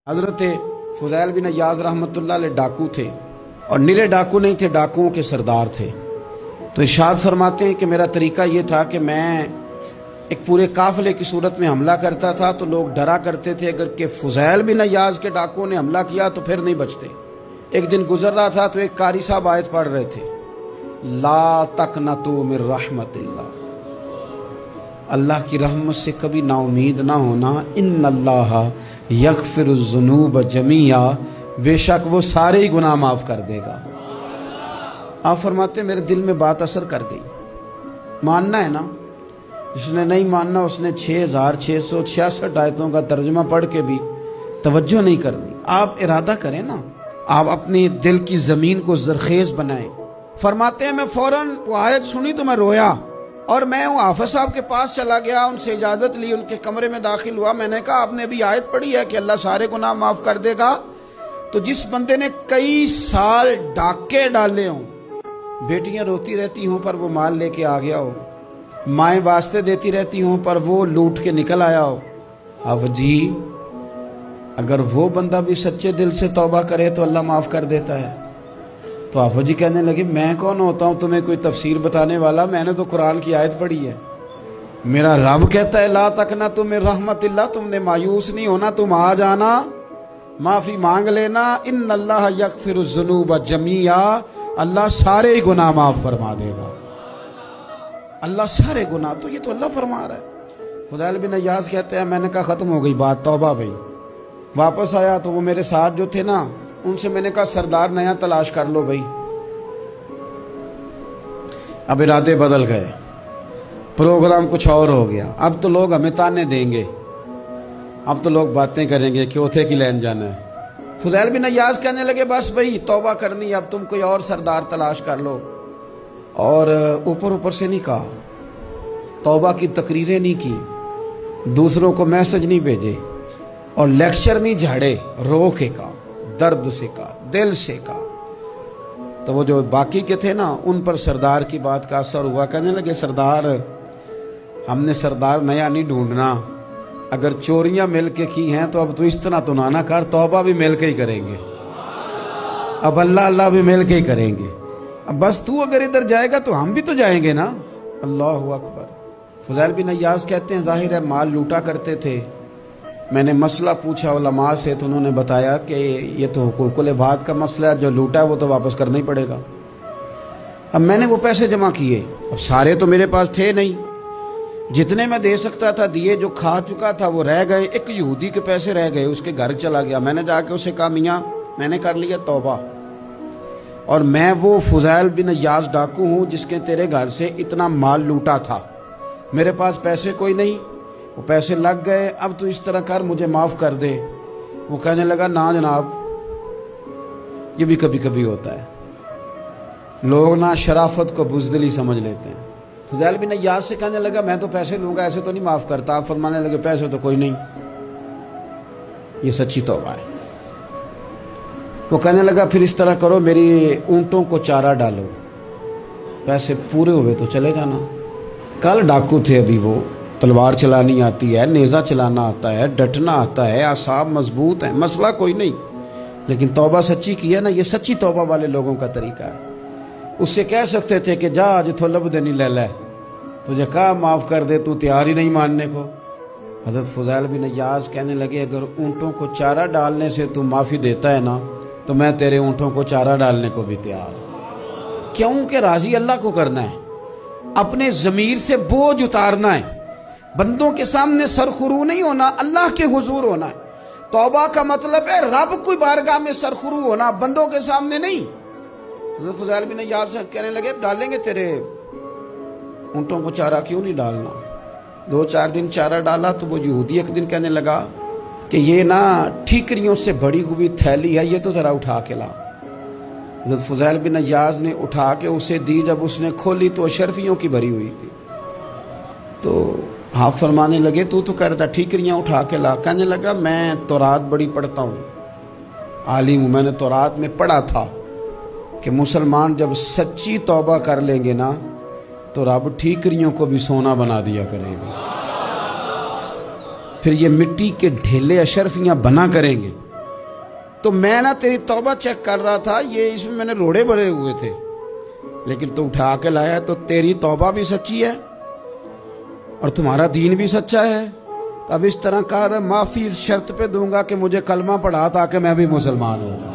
حضرت فضیل بن عیاض رحمۃ اللہ علیہ ڈاکو تھے، اور نرے ڈاکو نہیں تھے، ڈاکوؤں کے سردار تھے۔ تو ارشاد فرماتے ہیں کہ میرا طریقہ یہ تھا کہ میں ایک پورے قافلے کی صورت میں حملہ کرتا تھا تو لوگ ڈرا کرتے تھے اگر کہ فضیل بن عیاض کے ڈاکوؤں نے حملہ کیا تو پھر نہیں بچتے۔ ایک دن گزر رہا تھا تو ایک قاری صاحب آیت پڑھ رہے تھے، لا تقنطوا من رحمت اللہ، اللہ کی رحمت سے کبھی نا امید نہ ہونا، ان اللہ یغفر الذنوب جمیعا، بے شک وہ سارے ہی گناہ معاف کر دے گا۔ آپ فرماتے ہیں میرے دل میں بات اثر کر گئی، ماننا ہے نا، جس نے نہیں ماننا اس نے 6666 آیتوں کا ترجمہ پڑھ کے بھی توجہ نہیں کرنی۔ آپ ارادہ کریں نا، آپ اپنی دل کی زمین کو زرخیز بنائیں۔ فرماتے ہیں میں فوراً وہ آیت سنی تو میں رویا، اور میں وہ حافظ صاحب کے پاس چلا گیا، ان سے اجازت لی، ان کے کمرے میں داخل ہوا۔ میں نے کہا آپ نے ابھی آیت پڑھی ہے کہ اللہ سارے گناہ معاف کر دے گا؟ تو جس بندے نے کئی سال ڈاکے ڈالے ہوں، بیٹیاں روتی رہتی ہوں پر وہ مال لے کے آ گیا ہو، مائیں واسطے دیتی رہتی ہوں پر وہ لوٹ کے نکل آیا ہو، اب جی اگر وہ بندہ بھی سچے دل سے توبہ کرے تو اللہ معاف کر دیتا ہے۔ تو آفو جی کہنے لگے میں کون ہوتا ہوں تمہیں کوئی تفسیر بتانے والا، میں نے تو قرآن کی آیت پڑھی ہے، میرا رب کہتا ہے لا تقنطوا من رحمت اللہ، تم نے مایوس نہیں ہونا، تم آ جانا، معافی مانگ لینا، ان اللہ یغفر الذنوب جمیعا، اللہ سارے ہی گناہ معاف فرما دے گا، اللہ سارے گناہ۔ تو یہ تو اللہ فرما رہا ہے۔ فضیل بن عیاض کہتے ہیں میں نے کہا ختم ہو گئی بات، توبہ بھائی۔ واپس آیا تو وہ میرے ساتھ جو تھے نا، ان سے میں نے کہا سردار نیا تلاش کر لو بھائی۔ اب ارادے بدل گئے، پروگرام کچھ اور ہو گیا، اب تو لوگ ہمیں تانے دیں گے، اب تو لوگ باتیں کریں گے کہ اوتھے کی لین جانا ہے۔ فضیل بن عیاض کہنے لگے بس بھائی توبہ کرنی، اب تم کوئی اور سردار تلاش کر لو۔ اور اوپر سے نہیں کہا، توبہ کی تقریریں نہیں کی، دوسروں کو میسج نہیں بھیجے، اور لیکچر نہیں جھاڑے، رو کے کہا، درد سے کہا، دل سے کہا۔ تو وہ جو باقی کے تھے نا، ان پر سردار کی بات کا اثر ہوا، کہنے لگے سردار ہم نے سردار نیا نہیں ڈھونڈنا، اگر چوریاں مل کے کی ہیں تو اب تو اس طرح تو نہ کر، توبہ بھی مل کے ہی کریں گے، اب اللہ بھی مل کے ہی کریں گے، اب بس تو اگر ادھر جائے گا تو ہم بھی تو جائیں گے نا۔ اللہ اکبر۔ فضیل بن عیاض کہتے ہیں ظاہر ہے مال لوٹا کرتے تھے، میں نے مسئلہ پوچھا علماء سے تو انہوں نے بتایا کہ یہ تو حقوق العباد کا مسئلہ ہے، جو لوٹا ہے وہ تو واپس کرنا ہی پڑے گا۔ اب میں نے وہ پیسے جمع کیے، اب سارے تو میرے پاس تھے نہیں، جتنے میں دے سکتا تھا دیے، جو کھا چکا تھا وہ رہ گئے۔ ایک یہودی کے پیسے رہ گئے، اس کے گھر چلا گیا، میں نے جا کے اسے کہا میاں میں نے کر لیا توبہ، اور میں وہ فضیل بن عیاض ڈاکو ہوں جس کے تیرے گھر سے اتنا مال لوٹا تھا، میرے پاس پیسے کوئی نہیں، وہ پیسے لگ گئے، اب تو اس طرح کر مجھے معاف کر دے۔ وہ کہنے لگا نا جناب، یہ بھی کبھی کبھی ہوتا ہے، لوگ نا شرافت کو بزدلی سمجھ لیتے ہیں۔ فضیل بن عیاض سے کہنے لگا میں تو پیسے لوں گا، ایسے تو نہیں معاف کرتا۔ آپ فرمانے لگے پیسے تو کوئی نہیں، یہ سچی توبہ ہے۔ وہ کہنے لگا پھر اس طرح کرو، میری اونٹوں کو چارہ ڈالو، پیسے پورے ہوئے تو چلے جانا۔ کل ڈاکو تھے، ابھی وہ تلوار چلانی آتی ہے، نیزہ چلانا آتا ہے، ڈٹنا آتا ہے، اعصاب مضبوط ہیں، مسئلہ کوئی نہیں، لیکن توبہ سچی کی ہے نا، یہ سچی توبہ والے لوگوں کا طریقہ ہے۔ اس سے کہہ سکتے تھے کہ جا جتھو لب دینی لے لے، تجھے کہا معاف کر دے، تو تیار ہی نہیں ماننے کو۔ حضرت فضیل بن عیاض کہنے لگے اگر اونٹوں کو چارہ ڈالنے سے تو معافی دیتا ہے نا تو میں تیرے اونٹوں کو چارہ ڈالنے کو بھی تیار ہوں۔ کیوں کہ راضی اللہ کو کرنا ہے، اپنے ضمیر سے بوجھ اتارنا ہے، بندوں کے سامنے سرخرو نہیں ہونا، اللہ کے حضور ہونا ہے۔ توبہ کا مطلب ہے رب کوئی بارگاہ میں سرخرو ہونا، بندوں کے سامنے نہیں۔ حضرت فضیل بن عیاض سے کہنے لگے ڈالیں گے تیرے اونٹوں کو چارہ، کیوں نہیں ڈالنا۔ 2-4 دن چارہ ڈالا تو وہ یہودی ایک دن کہنے لگا کہ یہ نا ٹھیکریوں سے بڑی ہوئی تھیلی ہے، یہ تو ذرا اٹھا کے لا۔ حضرت فضیل بن عیاض نے اٹھا کے اسے دی، جب اس نے کھولی تو اشرفیوں کی بھری ہوئی تھی۔ تو آپ فرمانے لگے تو کہہ رہا تھا ٹھیکریاں اٹھا کے لا۔ کہنے لگا میں تورات بڑی پڑھتا ہوں، عالم ہوں، میں نے تورات میں پڑھا تھا کہ مسلمان جب سچی توبہ کر لیں گے نا تو رب ٹھیکریوں کو بھی سونا بنا دیا کرے گا، پھر یہ مٹی کے ڈھیلے اشرفیاں بنا کریں گے، تو میں نا تیری توبہ چیک کر رہا تھا، یہ اس میں نے روڑے بڑے ہوئے تھے، لیکن تو اٹھا کے لایا تو تیری توبہ بھی سچی ہے اور تمہارا دین بھی سچا ہے۔ اب اس طرح کر، معافی اس شرط پہ دوں گا کہ مجھے کلمہ پڑھا تاکہ میں بھی مسلمان ہوں۔